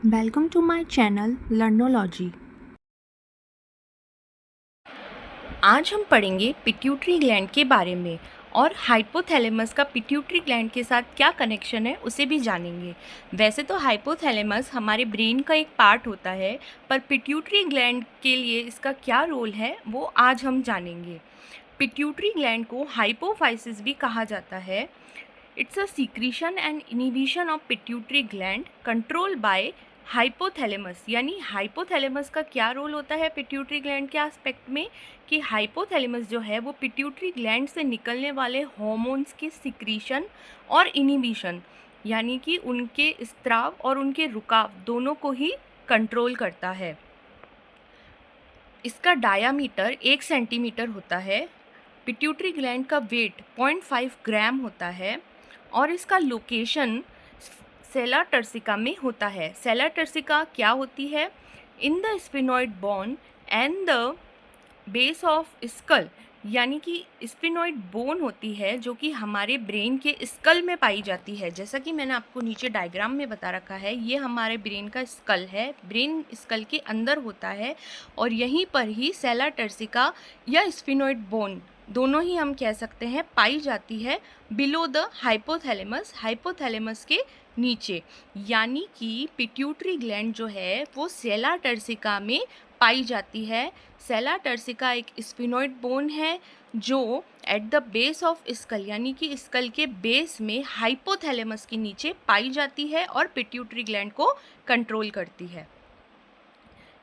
Welcome to my channel Learnology। आज हम पढ़ेंगे पिट्यूटरी ग्लैंड के बारे में और हाइपोथैलेमस का पिट्यूटरी ग्लैंड के साथ क्या कनेक्शन है उसे भी जानेंगे। वैसे तो हाइपोथैलेमस हमारे ब्रेन का एक पार्ट होता है, पर पिट्यूटरी ग्लैंड के लिए इसका क्या रोल है वो आज हम जानेंगे। पिट्यूटरी ग्लैंड को हाइपोफाइसिस भी कहा जाता है। It's a secretion and inhibition of pituitary gland control by hypothalamus. यानी हाइपोथैलेमस का क्या रोल होता है पिट्यूटरी ग्लैंड के एस्पेक्ट में, कि हाइपोथैलेमस जो है वो पिट्यूटरी ग्लैंड से निकलने वाले हार्मोन्स के सिक्रीशन और इनिबिशन, यानी कि उनके स्त्राव और उनके रुकाव दोनों को ही कंट्रोल करता है। इसका डायामीटर 1 सेंटीमीटर होता है। पिट्यूटरी ग्लैंड का वेट 0.5 ग्राम होता है और इसका लोकेशन सेला टर्सिका में होता है। सेला टर्सिका क्या होती है? In the sphenoid bone and the base of skull, यानी कि स्फिनोइड बोन होती है जो कि हमारे ब्रेन के स्कल में पाई जाती है। जैसा कि मैंने आपको नीचे डायग्राम में बता रखा है, ये हमारे ब्रेन का स्कल है, ब्रेन स्कल के अंदर होता है और यहीं पर ही सेला टर्सिका या स्फिनोइड बोन दोनों ही हम कह सकते हैं पाई जाती है बिलो द हाइपोथैलेमस, हाइपोथैलेमस के नीचे। यानी कि पिट्यूटरी ग्लैंड जो है वो सेला टर्सिका में पाई जाती है। सेला टर्सिका एक स्फिनोइड बोन है जो at the base of skull, यानी कि स्कल के बेस में हाइपोथैलेमस के नीचे पाई जाती है और पिट्यूटरी ग्लैंड को कंट्रोल करती है।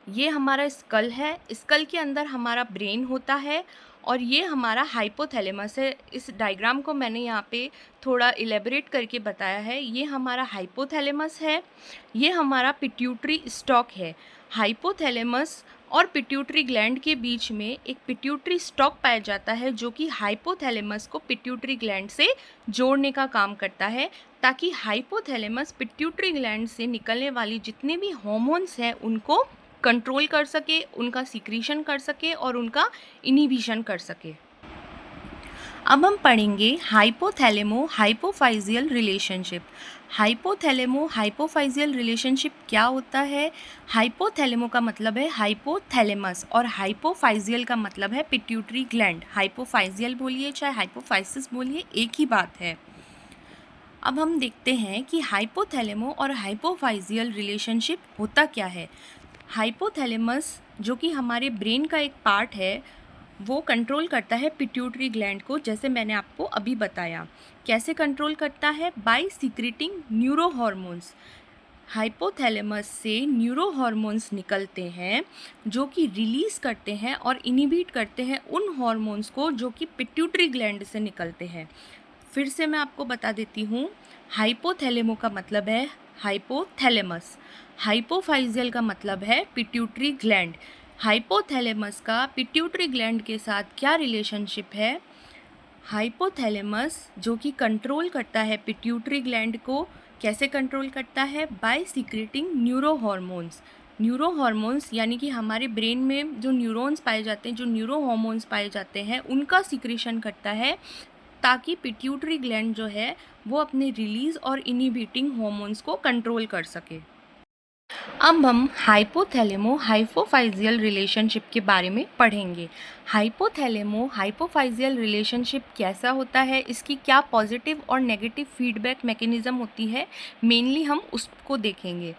ये हमारा स्कल है, स्कल के अंदर हमारा ब्रेन होता है और ये हमारा हाइपोथैलेमस है। इस डायग्राम को मैंने यहाँ पे थोड़ा इलेबरेट करके बताया है। ये हमारा हाइपोथैलेमस है, ये हमारा पिट्यूटरी स्टॉक है। हाइपोथैलेमस और पिट्यूटरी ग्लैंड के बीच में एक पिट्यूटरी स्टॉक पाया जाता है जो कि हाइपोथैलेमस को पिट्यूटरी ग्लैंड से जोड़ने का काम करता है, ताकि हाइपोथैलेमस पिट्यूटरी ग्लैंड से निकलने वाली जितने भी हार्मोन्स हैं उनको कंट्रोल कर सके, उनका सीक्रीशन कर सके और उनका इनिबिशन कर सके। अब हम पढ़ेंगे हाइपोथैलेमो हाइपोफाइजियल रिलेशनशिप। हाइपोथैलेमो हाइपोफाइजियल रिलेशनशिप क्या होता है? हाइपोथैलेमो का मतलब है हाइपोथैलेमस और हाइपोफाइजियल का मतलब है पिट्यूटरी ग्लैंड। हाइपोफाइजियल बोलिए चाहे हाइपोफाइसिस बोलिए, एक ही बात है। अब हम देखते हैं कि हाइपोथैलेमो और हाइपोफाइजियल रिलेशनशिप होता क्या है। हाइपोथैलेमस जो कि हमारे ब्रेन का एक पार्ट है वो कंट्रोल करता है पिट्यूटरी ग्लैंड को, जैसे मैंने आपको अभी बताया। कैसे कंट्रोल करता है? By secreting neurohormones. Hypothalamus से न्यूरो हॉर्मोन्स निकलते हैं जो कि रिलीज़ करते हैं और इनिबिट करते हैं उन हॉर्मोन्स को जो कि पिट्यूटरी ग्लैंड से निकलते हैं। फिर से मैं आपको बता देती हूँ, हाइपोथैलेमो का मतलब है हाइपोथैलेमस, हाइपोफाइजियल का मतलब है पिट्यूटरी ग्लैंड। हाइपोथैलेमस का पिट्यूटरी ग्लैंड के साथ क्या रिलेशनशिप है? हाइपोथैलेमस जो कि कंट्रोल करता है पिट्यूटरी ग्लैंड को, कैसे कंट्रोल करता है? By secreting neurohormones. Neurohormones यानी कि हमारे ब्रेन में जो न्यूरॉन्स पाए जाते हैं, जो न्यूरो हॉर्मोन्स पाए जाते हैं, उनका सीक्रेशन करता है ताकि पिट्यूटरी ग्लैंड जो है वो अपने रिलीज़ और इनिबिटिंग हार्मोन्स को कंट्रोल कर सके। अब हम हाइपोथैलेमो हाइपोफाइजियल रिलेशनशिप के बारे में पढ़ेंगे। हाइपोथैलेमो हाइपोफाइजियल रिलेशनशिप कैसा होता है, इसकी क्या पॉजिटिव और नेगेटिव फीडबैक मैकेनिज़्म होती है, मेनली हम उसको देखेंगे।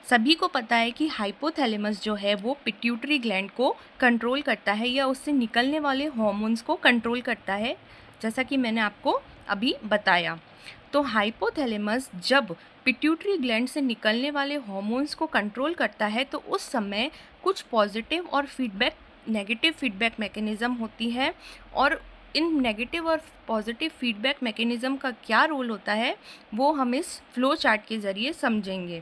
सभी को पता है कि हाइपोथैलेमस जो है वो पिट्यूटरी ग्लैंड को कंट्रोल करता है या उससे निकलने वाले हार्मोन्स को कंट्रोल करता है, जैसा कि मैंने आपको अभी बताया। तो हाइपोथैलेमस जब पिट्यूटरी ग्लैंड से निकलने वाले हार्मोन्स को कंट्रोल करता है तो उस समय कुछ पॉजिटिव और नेगेटिव फीडबैक मैकेनिज़्म होती है, और इन नेगेटिव और पॉजिटिव फीडबैक मैकेनिज़्म का क्या रोल होता है वो हम इस फ्लो चार्ट के ज़रिए समझेंगे।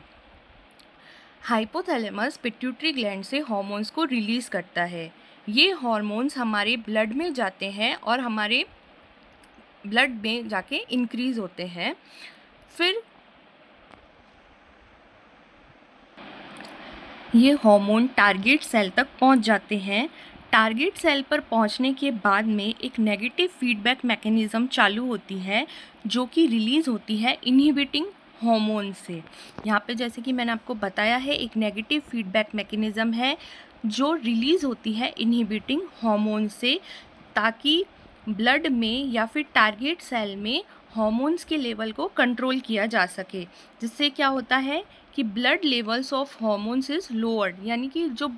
हाइपोथैलेमस पिट्यूटरी ग्लैंड से हार्मोन्स को रिलीज़ करता है। ये हार्मोन्स हमारे ब्लड में जाते हैं और हमारे ब्लड में जाके इंक्रीज़ होते हैं। फिर ये हार्मोन टारगेट सेल तक पहुंच जाते हैं। टारगेट सेल पर पहुंचने के बाद में एक नेगेटिव फीडबैक मैकेनिज़्म चालू होती है जो कि रिलीज़ होती है इनहिबिटिंग हार्मोन से। यहाँ पे जैसे कि मैंने आपको बताया है, एक नेगेटिव फीडबैक मैकेनिज़्म है जो रिलीज़ होती है इनहिबिटिंग हार्मोन से, ताकि ब्लड में या फिर टारगेट सेल में हार्मोन्स के लेवल को कंट्रोल किया जा सके। जिससे क्या होता है कि blood levels of hormones is lowered, यानी कि जो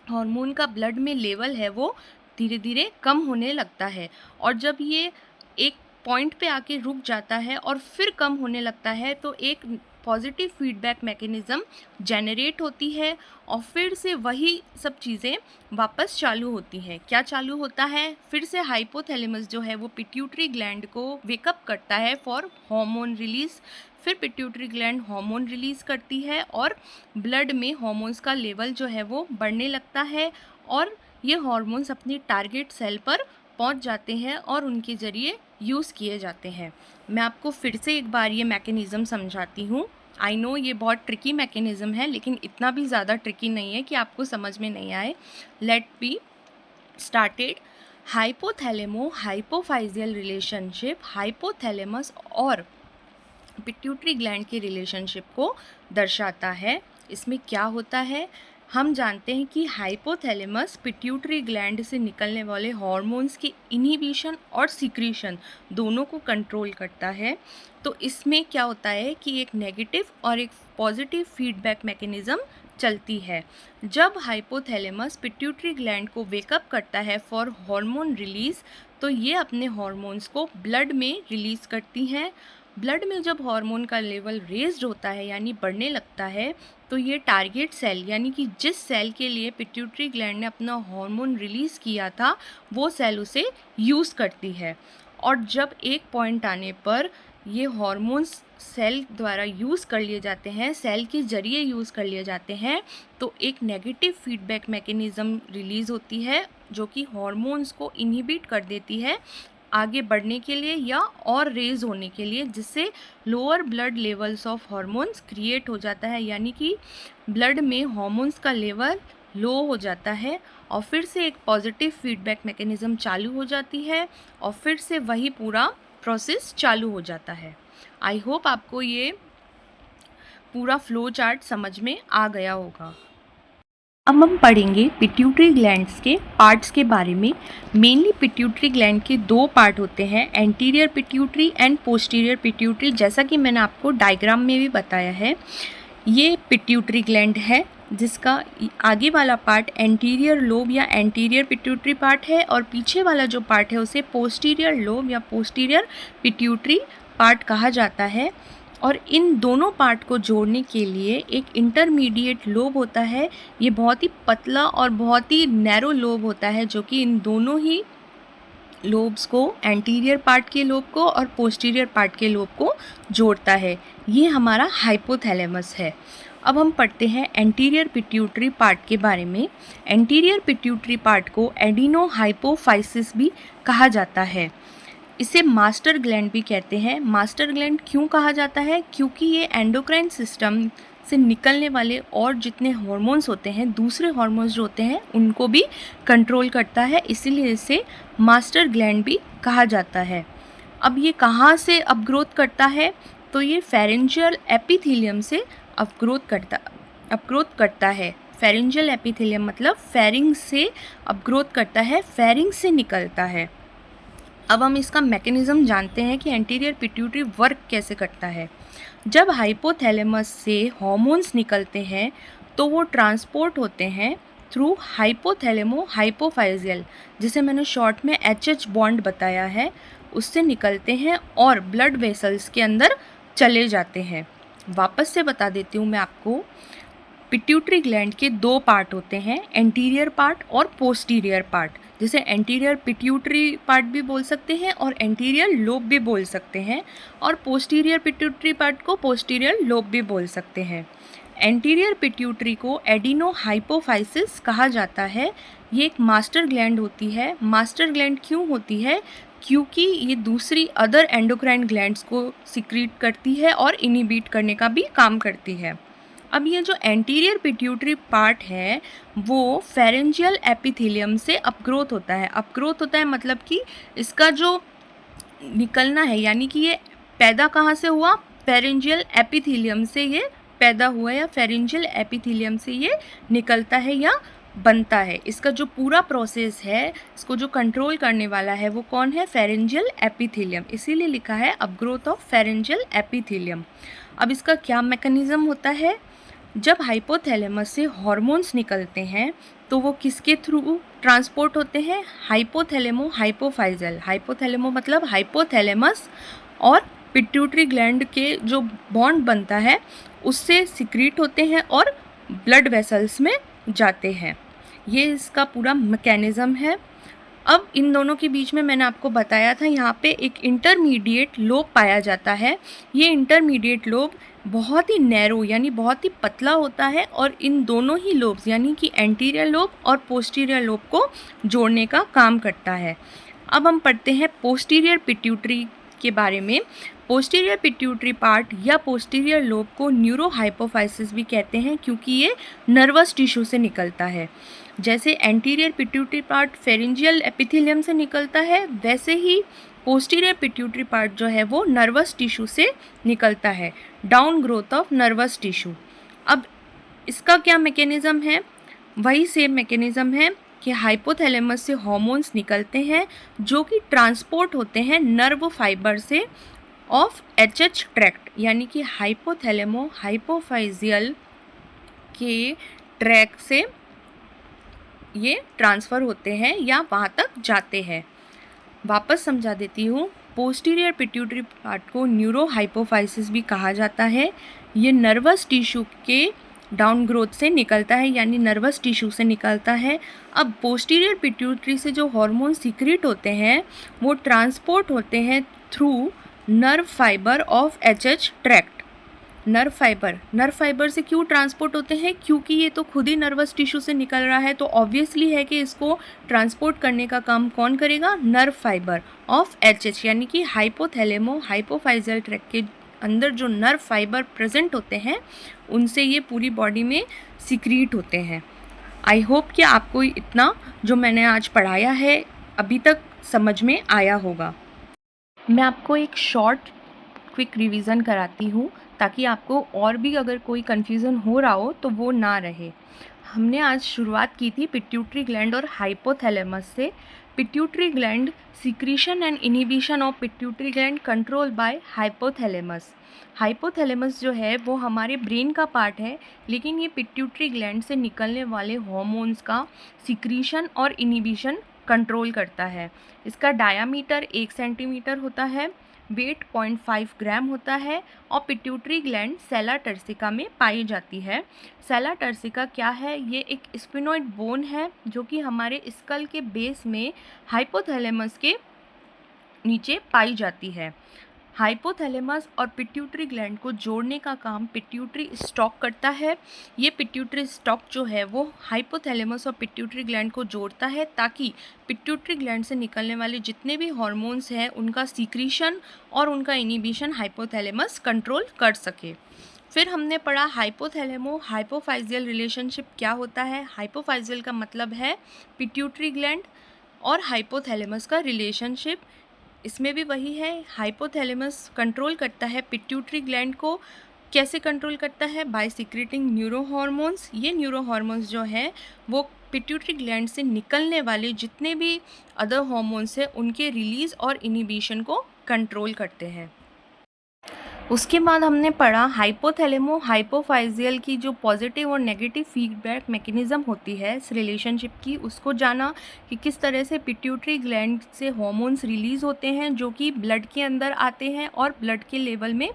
हार्मोन का ब्लड में लेवल है वो धीरे धीरे कम होने लगता है। और जब ये एक पॉइंट पे आके रुक जाता है और फिर कम होने लगता है, तो एक पॉजिटिव फीडबैक मैकेनिज़्म जनरेट होती है और फिर से वही सब चीज़ें वापस चालू होती हैं। क्या चालू होता है? फिर से हाइपोथैलेमस जो है वो पिट्यूटरी ग्लैंड को वेकअप करता है फॉर हार्मोन रिलीज़। फिर पिट्यूटरी ग्लैंड हार्मोन रिलीज़ करती है और ब्लड में हार्मोन्स का लेवल जो है वो बढ़ने लगता है, और ये हार्मोन्स अपनी टारगेट सेल पर पहुंच जाते हैं और उनके ज़रिए यूज़ किए जाते हैं। मैं आपको फिर से एक बार ये मैकेनिज़्म समझाती हूँ। आई नो ये बहुत ट्रिकी मैकेनिज़्म है, लेकिन इतना भी ज़्यादा ट्रिकी नहीं है कि आपको समझ में नहीं आए। Let be started. Hypothalamo hypophysial relationship hypothalamus और पिट्यूटरी ग्लैंड के रिलेशनशिप को दर्शाता है। इसमें क्या होता है? हम जानते हैं कि हाइपोथैलेमस पिट्यूटरी ग्लैंड से निकलने वाले हार्मोन्स की इनहिबिशन और सीक्रेशन दोनों को कंट्रोल करता है। तो इसमें क्या होता है कि एक नेगेटिव और एक पॉजिटिव फीडबैक मैकेनिज़्म चलती है। जब हाइपोथैलेमस पिट्यूटरी ग्लैंड को वेकअप करता है फॉर हार्मोन रिलीज़, तो ये अपने हार्मोन्स को ब्लड में रिलीज़ करती हैं। ब्लड में जब हार्मोन का लेवल रेज्ड होता है यानी बढ़ने लगता है, तो ये टारगेट सेल यानी कि जिस सेल के लिए पिट्यूटरी ग्लैंड ने अपना हार्मोन रिलीज़ किया था, वो सेल उसे यूज़ करती है। और जब एक पॉइंट आने पर ये हार्मोन्स सेल द्वारा यूज़ कर लिए जाते हैं, सेल के ज़रिए यूज़ कर लिए जाते हैं, तो एक नेगेटिव फीडबैक मैकेनिज़्म रिलीज़ होती है जो कि हार्मोन्स को इनहिबिट कर देती है आगे बढ़ने के लिए या और रेज होने के लिए, जिससे lower blood levels of hormones create हो जाता है, यानी कि ब्लड में हार्मोन्स का लेवल लो हो जाता है और फिर से एक पॉजिटिव फीडबैक मैकेनिज़्म चालू हो जाती है और फिर से वही पूरा प्रोसेस चालू हो जाता है। आई होप आपको ये पूरा फ्लो चार्ट समझ में आ गया होगा। अब हम पढ़ेंगे पिट्यूटरी ग्लैंड्स के पार्ट्स के बारे में। मेनली पिट्यूटरी ग्लैंड के दो पार्ट होते हैं, anterior pituitary and posterior pituitary. जैसा कि मैंने आपको डायग्राम में भी बताया है, ये पिट्यूटरी ग्लैंड है जिसका आगे वाला पार्ट एंटीरियर लोब या एंटीरियर पिट्यूटरी पार्ट है और पीछे वाला जो पार्ट है उसे पोस्टीरियर लोब या पोस्टीरियर पिट्यूटरी पार्ट कहा जाता है। और इन दोनों पार्ट को जोड़ने के लिए एक इंटरमीडिएट लोब होता है। ये बहुत ही पतला और बहुत ही नैरो लोब होता है जो कि इन दोनों ही लोब्स को, एंटीरियर पार्ट के लोब को और पोस्टीरियर पार्ट के लोब को जोड़ता है। ये हमारा हाइपोथैलेमस है। अब हम पढ़ते हैं एंटीरियर पिट्यूटरी पार्ट के बारे में। एंटीरियर पिट्यूटरी पार्ट को एडिनो हाइपोफाइसिस भी कहा जाता है। इसे मास्टर ग्लैंड भी कहते हैं। मास्टर ग्लैंड क्यों कहा जाता है? क्योंकि ये एंडोक्राइन सिस्टम से निकलने वाले और जितने हार्मोन्स होते हैं, दूसरे हार्मोन्स जो होते हैं, उनको भी कंट्रोल करता है, इसीलिए इसे मास्टर ग्लैंड भी कहा जाता है। अब ये कहाँ से अपग्रोथ करता है? तो ये फेरेंजियल एपिथेलियम से अपग्रोथ करता है। फेरेंजियल एपिथेलियम मतलब फेरिंग से अपग्रोथ करता है, फेरिंग से निकलता है। अब हम इसका मैकेनिज़्म जानते हैं कि एंटीरियर पिट्यूटरी वर्क कैसे करता है। जब हाइपोथैलेमस से हार्मोन्स निकलते हैं तो वो ट्रांसपोर्ट होते हैं थ्रू हाइपोथैलेमो हाइपोफाइजियल, जिसे मैंने शॉर्ट में HH बॉन्ड बताया है, उससे निकलते हैं और ब्लड वेसल्स के अंदर चले जाते हैं। वापस से बता देती हूँ मैं आपको, पिट्यूटरी ग्लैंड के दो पार्ट होते हैं, एंटीरियर पार्ट और पोस्टीरियर पार्ट, जिसे एंटीरियर पिट्यूटरी पार्ट भी बोल सकते हैं और एंटीरियर लोब भी बोल सकते हैं, और पोस्टीरियर पिट्यूटरी पार्ट को पोस्टीरियर लोब भी बोल सकते हैं। एंटीरियर पिट्यूटरी को एडिनो हाइपोफाइसिस कहा जाता है। ये एक मास्टर ग्लैंड होती है। मास्टर ग्लैंड क्यों होती है? क्योंकि ये दूसरी अदर एंडोक्राइन ग्लैंड्स को सिक्रीट करती है और इनहिबिट करने का भी काम करती है। अब ये जो एंटीरियर पिट्यूटरी पार्ट है वो फेरेंजियल एपिथेलियम से अपग्रोथ होता है। अपग्रोथ होता है मतलब कि इसका जो निकलना है, यानी कि ये पैदा कहाँ से हुआ? फेरेंजियल एपिथेलियम से ये पैदा हुआ या फेरेंजियल एपिथेलियम से ये निकलता है या बनता है। इसका जो पूरा प्रोसेस है, इसको जो कंट्रोल करने वाला है वो कौन है? Pharyngeal epithelium. इसीलिए लिखा है अपग्रोथ ऑफ फेरेंजियल एपिथेलियम। अब इसका क्या मैकेनिज्म होता है? जब हाइपोथैलेमस से हॉर्मोन्स निकलते हैं तो वो किसके थ्रू ट्रांसपोर्ट होते हैं? हाइपोथैलेमो हाइपोफाइजल। हाइपोथैलेमो मतलब हाइपोथैलेमस और पिट्यूटरी ग्लैंड के जो बॉन्ड बनता है उससे सिक्रीट होते हैं और ब्लड वेसल्स में जाते हैं। ये इसका पूरा मैकेनिज़्म है। अब इन दोनों के बीच में मैंने आपको बताया था यहाँ पे एक इंटरमीडिएट लोब पाया जाता है। ये इंटरमीडिएट लोब बहुत ही नैरो यानी बहुत ही पतला होता है और इन दोनों ही लोब्स यानी कि एंटीरियर लोब और पोस्टीरियर लोब को जोड़ने का काम करता है। अब हम पढ़ते हैं पोस्टीरियर पिट्यूटरी के बारे में। पोस्टीरियर पिट्यूटरी पार्ट या पोस्टीरियर लोब को न्यूरोहाइपोफाइसिस भी कहते हैं क्योंकि ये नर्वस टिश्यू से निकलता है। जैसे anterior pituitary part pharyngeal epithelium से निकलता है, वैसे ही पोस्टीरियर पिट्यूटरी पार्ट जो है वो नर्वस टिश्यू से निकलता है। Down growth of nervous tissue. अब इसका क्या मैकेनिज़्म है? वही सेम मैकेनिज़्म है कि हाइपोथैलेमस से हॉर्मोन्स निकलते हैं जो कि ट्रांसपोर्ट होते हैं नर्व फाइबर से ऑफ एचएच ट्रैक्ट यानी कि हाइपोथैलेमो हाइपोफाइजियल के ट्रैक से ये ट्रांसफ़र होते हैं या वहाँ तक जाते हैं। वापस समझा देती हूँ। पोस्टीरियर पिट्यूटरी पार्ट को न्यूरोहाइपोफाइसिस भी कहा जाता है। ये नर्वस टिश्यू के डाउन ग्रोथ से निकलता है यानी नर्वस टिश्यू से निकलता है। अब पोस्टीरियर पिट्यूटरी से जो हार्मोन सीक्रेट होते हैं वो ट्रांसपोर्ट होते हैं through nerve fibre of HH tract. Nerve fibre से क्यों ट्रांसपोर्ट होते हैं? क्योंकि ये तो खुद ही नर्वस टिश्यू से निकल रहा है, तो ऑब्वियसली है कि इसको ट्रांसपोर्ट करने का काम कौन करेगा? नर्व फाइबर ऑफ एचएच यानी कि हाइपोथैलेमो हाइपोफाइजल ट्रैक्ट के अंदर जो नर्व फाइबर प्रेजेंट होते हैं उनसे ये पूरी बॉडी में सिक्रीट होते हैं। आई होप कि आपको इतना जो मैंने आज पढ़ाया है अभी तक समझ में आया होगा। मैं आपको एक शॉर्ट क्विक रिवीजन कराती हूँ ताकि आपको और भी अगर कोई कन्फ्यूज़न हो रहा हो तो वो ना रहे। हमने आज शुरुआत की थी पिट्यूटरी ग्लैंड और हाइपोथैलेमस से। Pituitary gland secretion and inhibition of pituitary gland control by hypothalamus. Hypothalamus जो है वो हमारे ब्रेन का पार्ट है, लेकिन ये पिट्यूटरी ग्लैंड से निकलने वाले हॉर्मोन्स का सिक्रीशन और इनिबिशन कंट्रोल करता है। इसका डायामीटर 1 सेंटीमीटर होता है, वेट 0.5 ग्राम होता है और पिट्यूटरी ग्लैंड सेला टर्सिका में पाई जाती है। सेला टर्सिका क्या है? ये एक स्पिनोइड बोन है जो कि हमारे स्कल के बेस में हाइपोथैलेमस के नीचे पाई जाती है। हाइपोथैलेमस और पिट्यूटरी ग्लैंड को जोड़ने का काम पिट्यूटरी स्टॉक करता है। ये पिट्यूटरी स्टॉक जो है वो हाइपोथैलेमस और पिट्यूटरी ग्लैंड को जोड़ता है ताकि पिट्यूटरी ग्लैंड से निकलने वाले जितने भी हार्मोन्स हैं उनका सीक्रीशन और उनका इनिबिशन हाइपोथैलेमस कंट्रोल कर सके। फिर हमने पढ़ा हाइपोथैलेमो हाइपोफाइजियल रिलेशनशिप क्या होता है। हाइपोफाइजियल का मतलब है पिट्यूटरी ग्लैंड और हाइपोथैलेमस का रिलेशनशिप। इसमें भी वही है, हाइपोथैलेमस कंट्रोल करता है पिट्यूटरी ग्लैंड को। कैसे कंट्रोल करता है? By secreting neurohormones. ये न्यूरो हार्मोन्स जो है वो पिट्यूटरी ग्लैंड से निकलने वाले जितने भी अदर हार्मोन्स हैं उनके रिलीज़ और इनिबिशन को कंट्रोल करते हैं। उसके बाद हमने पढ़ा हाइपोथैलेमो हाइपोफाइजियल की जो पॉजिटिव और नेगेटिव फीडबैक मैकेनिज़्म होती है इस रिलेशनशिप की, उसको जाना कि किस तरह से पिट्यूटरी ग्लैंड से हार्मोन्स रिलीज़ होते हैं जो कि ब्लड के अंदर आते हैं और ब्लड के लेवल में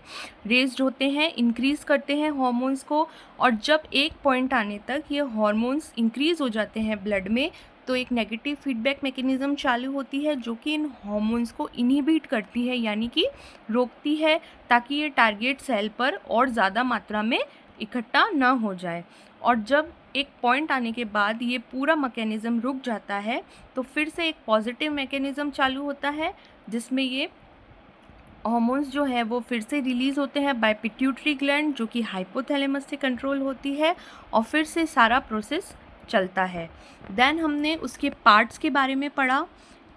रेज्ड होते हैं, इंक्रीज़ करते हैं हार्मोन्स को। और जब एक पॉइंट आने तक ये हार्मोन्स इंक्रीज़ हो जाते हैं ब्लड में तो एक नेगेटिव फीडबैक मैकेनिज़्म चालू होती है जो कि इन हार्मोन्स को इनहिबिट करती है यानी कि रोकती है ताकि ये टारगेट सेल पर और ज़्यादा मात्रा में इकट्ठा ना हो जाए। और जब एक पॉइंट आने के बाद ये पूरा मैकेनिज़्म रुक जाता है तो फिर से एक पॉजिटिव मैकेनिज़्म चालू होता है जिसमें ये हार्मोन्स जो है वो फिर से रिलीज़ होते हैं बाय पिट्यूटरी ग्लैंड जो कि हाइपोथैलेमस से कंट्रोल होती है और फिर से सारा प्रोसेस चलता है। देन हमने उसके पार्ट्स के बारे में पढ़ा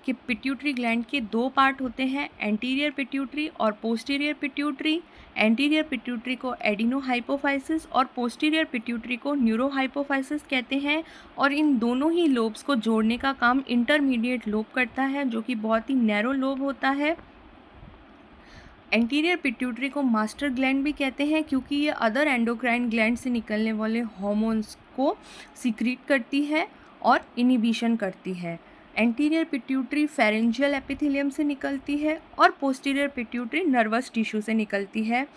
कि पिट्यूटरी ग्लैंड के 2 पार्ट होते हैं, एंटीरियर पिट्यूटरी और पोस्टीरियर पिट्यूटरी। एंटीरियर पिट्यूटरी को एडिनोहाइपोफाइसिस और पोस्टीरियर पिट्यूटरी को न्यूरोहाइपोफाइसिस कहते हैं। और इन दोनों ही लोब्स को जोड़ने का काम इंटरमीडिएट लोब करता है, जो कि बहुत ही नैरो लोब होता है। एंटीरियर पिट्यूटरी को मास्टर ग्लैंड भी कहते हैं, क्योंकि ये अदर एंडोक्राइन ग्लैंड से निकलने वाले हार्मोन्स को सीक्रेट करती है और इनिबिशन करती है। एंटीरियर पिट्यूटरी फेरेंजियल एपिथेलियम से निकलती है और पोस्टीरियर पिट्यूटरी नर्वस टिश्यू से निकलती है।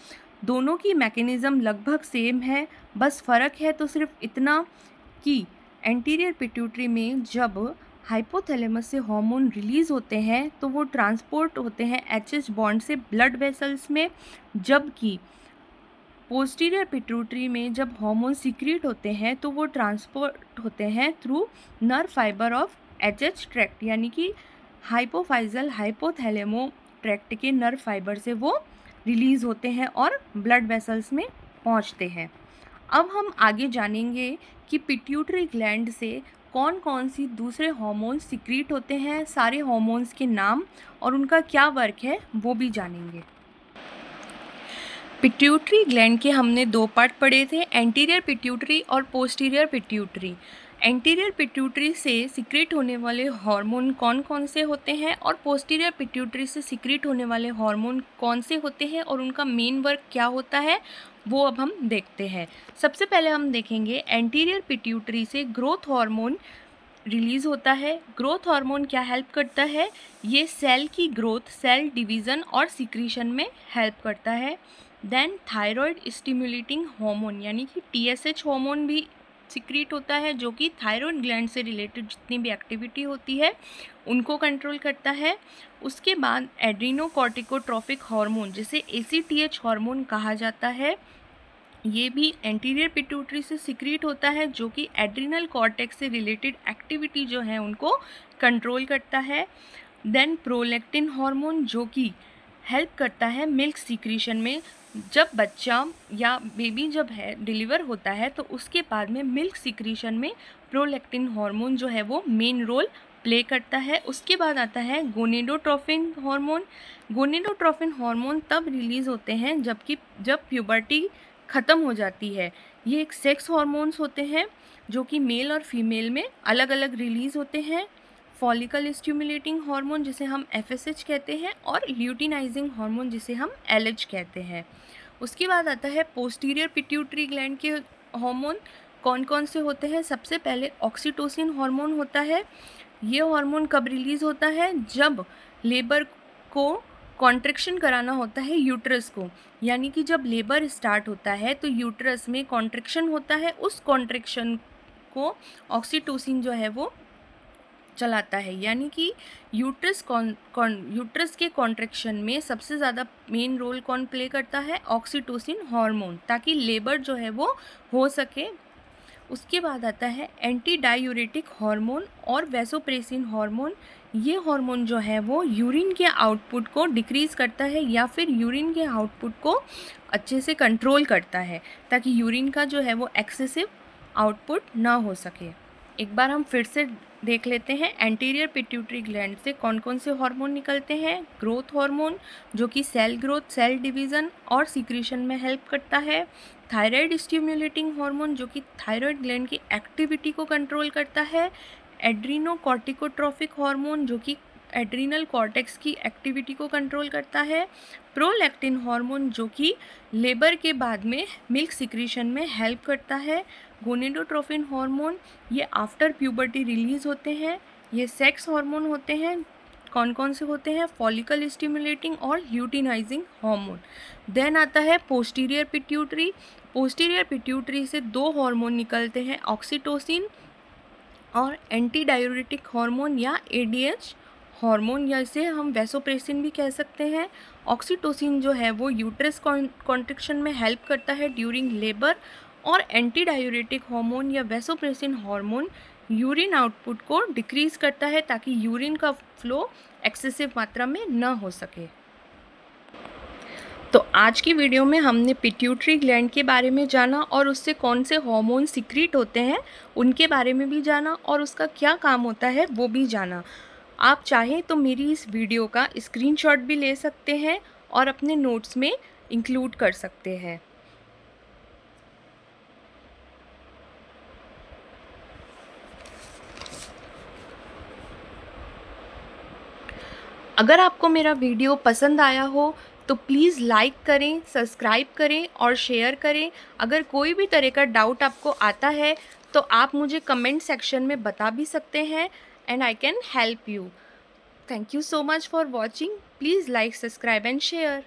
दोनों की मैकेनिज़्म लगभग सेम है, बस फ़र्क है तो सिर्फ इतना कि एंटीरियर पिट्यूटरी में जब हाइपोथैलेमस से हार्मोन रिलीज़ होते हैं तो वो ट्रांसपोर्ट होते हैं एचएच बॉन्ड से ब्लड वेसल्स में, जबकि पोस्टीरियर पिट्यूटरी में जब हार्मोन सीक्रेट होते हैं तो वो ट्रांसपोर्ट होते हैं through nerve fibre of HH tract, यानी कि हाइपोफाइजल हाइपोथैलेमो ट्रैक्ट के नर्व फाइबर से वो रिलीज़ होते हैं और ब्लड वेसल्स में पहुंचते हैं। अब हम आगे जानेंगे कि पिट्यूटरी ग्लैंड से कौन कौन सी दूसरे हार्मोन्स सीक्रेट होते हैं, सारे हार्मोन्स के नाम और उनका क्या वर्क है वो भी जानेंगे। पिट्यूटरी ग्लैंड के हमने दो पार्ट पढ़े थे, एंटीरियर पिट्यूटरी और पोस्टीरियर पिट्यूटरी। एंटीरियर पिट्यूटरी से सीक्रेट होने वाले हार्मोन कौन कौन से होते हैं और पोस्टीरियर पिट्यूटरी से सीक्रेट होने वाले हार्मोन कौन से होते हैं और उनका मेन वर्क क्या होता है, वो अब हम देखते हैं। सबसे पहले हम देखेंगे एंटीरियर पिट्यूटरी से ग्रोथ हार्मोन रिलीज़ होता है। ग्रोथ हार्मोन क्या हेल्प करता है? ये सेल की ग्रोथ, सेल डिवीज़न और सिक्रीशन में हेल्प करता है। देन थायराइड स्टिमुलेटिंग हार्मोन यानी कि TSH हार्मोन भी सीक्रेट होता है, जो कि थायराइड ग्लैंड से रिलेटेड जितनी भी एक्टिविटी होती है उनको कंट्रोल करता है। उसके बाद एड्रीनोकॉर्टिकोट्रोफिक हार्मोन, जिसे ACTH हार्मोन कहा जाता है, ये भी एंटीरियर पिट्यूटरी से सीक्रेट होता है, जो कि एड्रिनल कॉर्टेक्स से रिलेटेड एक्टिविटी जो है उनको कंट्रोल करता है। देन प्रोलैक्टिन हार्मोन, जो कि हेल्प करता है मिल्क सीक्रेशन में। जब बच्चा या बेबी जब है डिलीवर होता है तो उसके बाद में मिल्क सीक्रेशन में प्रोलैक्टिन हार्मोन जो है वो मेन रोल प्ले करता है। उसके बाद आता है गोनेडोट्रोफिन हार्मोन। गोनेडोट्रोफिन हार्मोन तब रिलीज़ होते हैं जब प्यूबर्टी ख़त्म हो जाती है। ये एक सेक्स हार्मोन्स होते हैं जो कि मेल और फीमेल में अलग अलग रिलीज़ होते हैं। फॉलिकल स्टिमुलेटिंग हार्मोन, जिसे हम FSH कहते हैं, और ल्यूटिनाइजिंग हार्मोन, जिसे हम LH कहते हैं। उसके बाद आता है पोस्टीरियर पिट्यूटरी ग्लैंड के हार्मोन कौन कौन से होते हैं। सबसे पहले ऑक्सीटोसिन हार्मोन होता है। ये हार्मोन कब रिलीज़ होता है? जब लेबर को कॉन्ट्रैक्शन कराना होता है यूट्रस को, यानी कि जब लेबर स्टार्ट होता है तो यूट्रस में कॉन्ट्रैक्शन होता है, उस कॉन्ट्रैक्शन को ऑक्सीटोसिन जो है वो चलाता है। यानी कि यूट्रस के कॉन्ट्रैक्शन में सबसे ज़्यादा मेन रोल कौन प्ले करता है? ऑक्सीटोसिन हार्मोन, ताकि लेबर जो है वो हो सके। उसके बाद आता है एंटी डायूरेटिक हार्मोन और वैसोप्रेसिन हार्मोन। ये हार्मोन जो है वो यूरिन के आउटपुट को डिक्रीज़ करता है या फिर यूरिन के आउटपुट को अच्छे से कंट्रोल करता है, ताकि यूरिन का जो है वो एक्सेसिव आउटपुट ना हो सके। एक बार हम फिर से देख लेते हैं एंटीरियर पिट्यूटरी ग्लैंड से कौन कौन से हार्मोन निकलते हैं। ग्रोथ हार्मोन, जो कि सेल ग्रोथ, सेल डिवीज़न और सीक्रेशन में हेल्प करता है। थायराइड स्टिमुलेटिंग हार्मोन, जो कि थायराइड ग्लैंड की एक्टिविटी को कंट्रोल करता है। एड्रीनोकॉर्टिकोट्रोफिक हार्मोन, जो कि एड्रिनल कॉर्टेक्स की एक्टिविटी को कंट्रोल करता है। प्रोलैक्टिन हार्मोन, जो कि लेबर के बाद में मिल्क सिक्रीशन में हेल्प करता है। गोनेडोट्रोफिन हार्मोन, ये आफ्टर प्यूबर्टी रिलीज़ होते हैं। ये सेक्स हार्मोन होते हैं। कौन कौन से होते हैं? फॉलिकल स्टिमुलेटिंग और ल्यूटिनाइजिंग हार्मोन। देन आता है पोस्टीरियर पिट्यूटरी। पोस्टीरियर पिट्यूटरी से दो हार्मोन निकलते हैं, ऑक्सीटोसिन और एंटी डायूरेटिक हार्मोन या ADH हार्मोन, या इसे हम वैसोप्रेसिन भी कह सकते हैं। ऑक्सीटोसिन जो है वो यूट्रस कॉन्ट्रैक्शन में हेल्प करता है ड्यूरिंग लेबर, और एंटी डायूरेटिक हार्मोन या वैसोप्रेसिन हार्मोन यूरिन आउटपुट को डिक्रीज़ करता है, ताकि यूरिन का फ्लो एक्सेसिव मात्रा में न हो सके। तो आज की वीडियो में हमने पिट्यूटरी ग्लैंड के बारे में जाना और उससे कौन से हार्मोन सीक्रेट होते हैं उनके बारे में भी जाना, और उसका क्या काम होता है वो भी जाना। आप चाहें तो मेरी इस वीडियो का स्क्रीनशॉट भी ले सकते हैं और अपने नोट्स में इंक्लूड कर सकते हैं। अगर आपको मेरा वीडियो पसंद आया हो तो प्लीज़ लाइक करें, सब्सक्राइब करें और शेयर करें। अगर कोई भी तरह का डाउट आपको आता है तो आप मुझे कमेंट सेक्शन में बता भी सकते हैं and I can help you. Thank you so much for watching. Please like, subscribe and share.